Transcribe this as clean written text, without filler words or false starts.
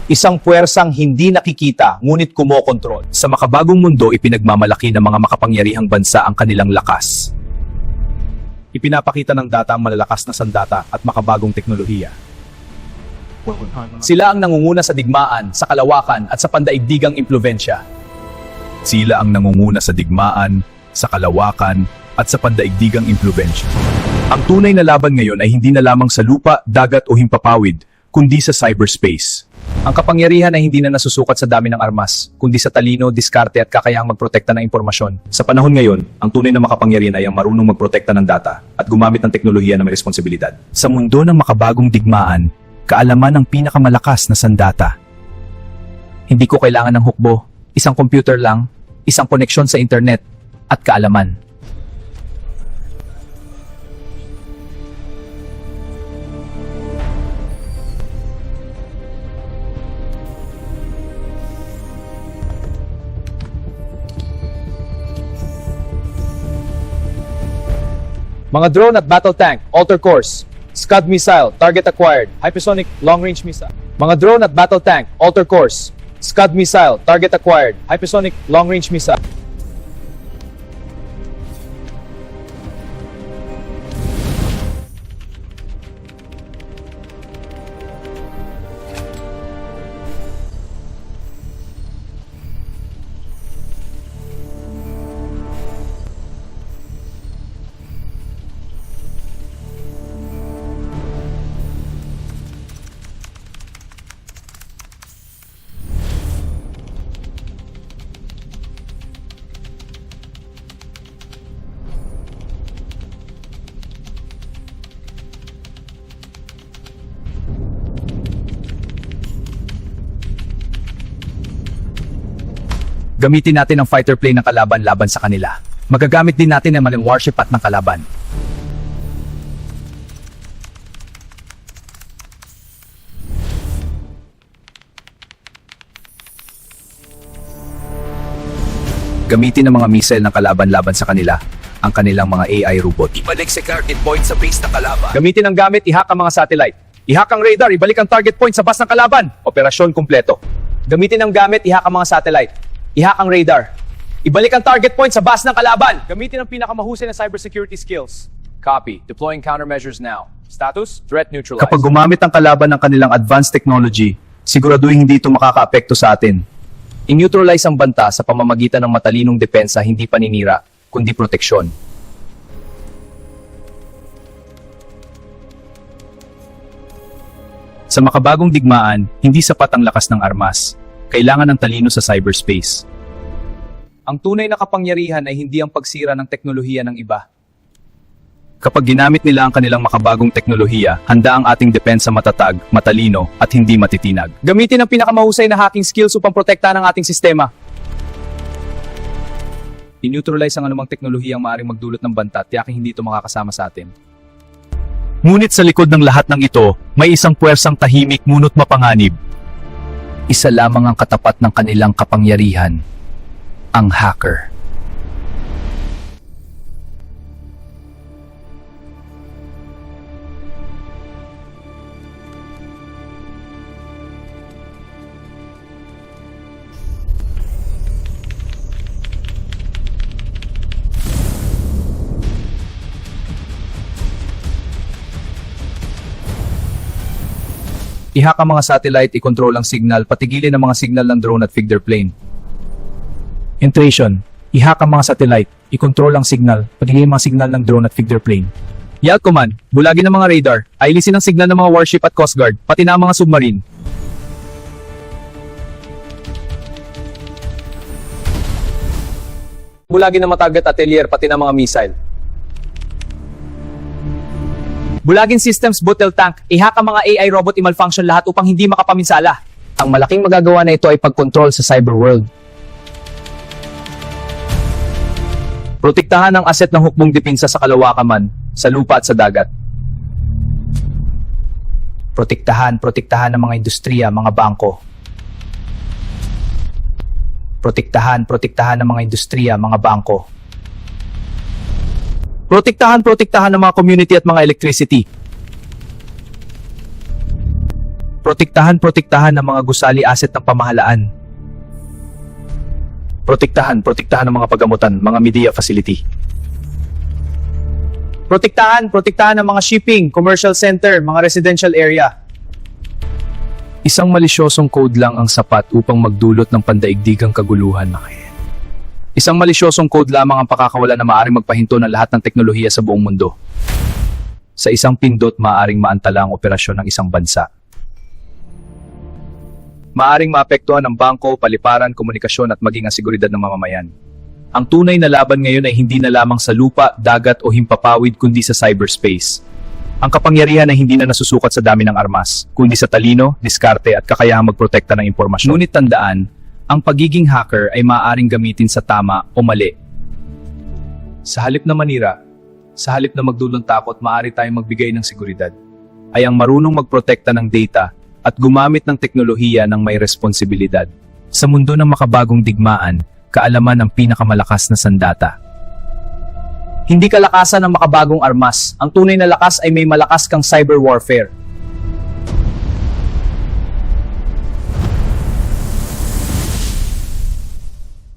Isang puwersang hindi nakikita ngunit kumokontrol. Sa makabagong mundo, ipinagmamalaki ng mga makapangyarihang bansa ang kanilang lakas. Ipinapakita ng data ang malalakas na sandata at makabagong teknolohiya. Sila ang nangunguna sa digmaan, sa kalawakan at sa pandaigdigang impluwensya. Sila ang nangunguna sa digmaan, sa kalawakan at sa pandaigdigang impluwensya. Ang tunay na laban ngayon ay hindi na lamang sa lupa, dagat o himpapawid, kundi sa cyberspace. Ang kapangyarihan ay hindi na nasusukat sa dami ng armas, kundi sa talino, diskarte at kakayahang magprotekta ng impormasyon. Sa panahon ngayon, ang tunay na makapangyarihan ay ang marunong magprotekta ng data at gumamit ng teknolohiya na may responsibilidad. Sa mundo ng makabagong digmaan, kaalaman ang pinakamalakas na sandata. Hindi ko kailangan ng hukbo, isang computer lang, isang koneksyon sa internet, at kaalaman. Mga drone at battle tank, alter course. Scud missile, target acquired. Hypersonic long-range missile. Mga drone at battle tank, alter course. Scud missile, target acquired. Hypersonic long-range missile. Gamitin natin ang fighter plane ng kalaban laban sa kanila. Magagamit din natin ang maling warship at ng kalaban. Gamitin ang mga missile ng kalaban laban sa kanila, ang kanilang mga AI robot. Ibalik sa target point sa base ng kalaban. Gamitin ang gamit, i-hack ang mga satellite. I-hack ang radar, ibalik ang target point sa base ng kalaban. Operasyon kumpleto. Gamitin ang gamit, i-hack ang mga satellite. I-hack ang radar. Ibalik ang target point sa base ng kalaban. Gamitin ang pinakamahusay na cybersecurity skills. Copy. Deploying countermeasures now. Status? Threat neutralized. Kapag gumamit ang kalaban ng kanilang advanced technology, siguraduhin hindi ito makakaapekto sa atin. I-neutralize ang banta sa pamamagitan ng matalinong depensa, hindi paninira, kundi proteksyon. Sa makabagong digmaan, hindi sapat ang lakas ng armas. Kailangan ng talino sa cyberspace. Ang tunay na kapangyarihan ay hindi ang pagsira ng teknolohiya ng iba. Kapag ginamit nila ang kanilang makabagong teknolohiya, handa ang ating depensa matatag, matalino, at hindi matitinag. Gamitin ang pinakamahusay na hacking skills upang protektahan ang ating sistema. I-neutralize ang anumang teknolohiyang maaaring magdulot ng banta, tiyaking hindi ito makakasama sa atin. Ngunit sa likod ng lahat ng ito, may isang puwersang tahimik ngunit mapanganib. Isa lamang ang katapat ng kanilang kapangyarihan, ang hacker. I-hack ang mga satellite, i-control ang signal, patigilin ang mga signal ng drone at feeder plane. Intrusion. I-hack ang mga satellite, i-control ang signal, patigilin ang mga signal ng drone at feeder plane. YAL Command. Bulagin ang mga radar, ailisin ang signal ng mga warship at coast guard, pati na ang mga submarine. Bulagin ang mga target atelier, pati na mga missile. Bulagin systems, bottle tank, i-hack ang mga AI robot, i-malfunction lahat upang hindi makapaminsala. Ang malaking magagawa na ito ay pag-control sa cyberworld. Protektahan ang asset ng hukbong depensa sa kalawakan, sa lupa at sa dagat. Protektahan ang mga industriya, mga bangko. Protektahan ang mga industriya, mga bangko. Protektahan ang mga community at mga electricity. Protektahan ng mga gusali asset ng pamahalaan. Protektahan ng mga pagamutan, mga media facility. Protektahan ng mga shipping, commercial center, mga residential area. Isang malisyosong code lang ang sapat upang magdulot ng pandaigdigang kaguluhan. Isang malisyosong code lamang ang pakakawalan na maaaring magpahinto ng lahat ng teknolohiya sa buong mundo. Sa isang pindot, maaaring maantala ang operasyon ng isang bansa. Maaaring maapektuhan ang bangko, paliparan, komunikasyon at maging ang seguridad ng mamamayan. Ang tunay na laban ngayon ay hindi na lamang sa lupa, dagat o himpapawid kundi sa cyberspace. Ang kapangyarihan ay hindi na nasusukat sa dami ng armas, kundi sa talino, diskarte at kakayahang magprotekta ng impormasyon. Ngunit tandaan, ang pagiging hacker ay maaaring gamitin sa tama o mali. Sa halip na manira, sa halip na magdulong takot, maaari tayong magbigay ng seguridad. Ay ang marunong magprotekta ng data at gumamit ng teknolohiya ng may responsibilidad. Sa mundo ng makabagong digmaan, kaalaman ang pinakamalakas na sandata. Hindi kalakasan ng makabagong armas. Ang tunay na lakas ay may malakas kang cyber warfare.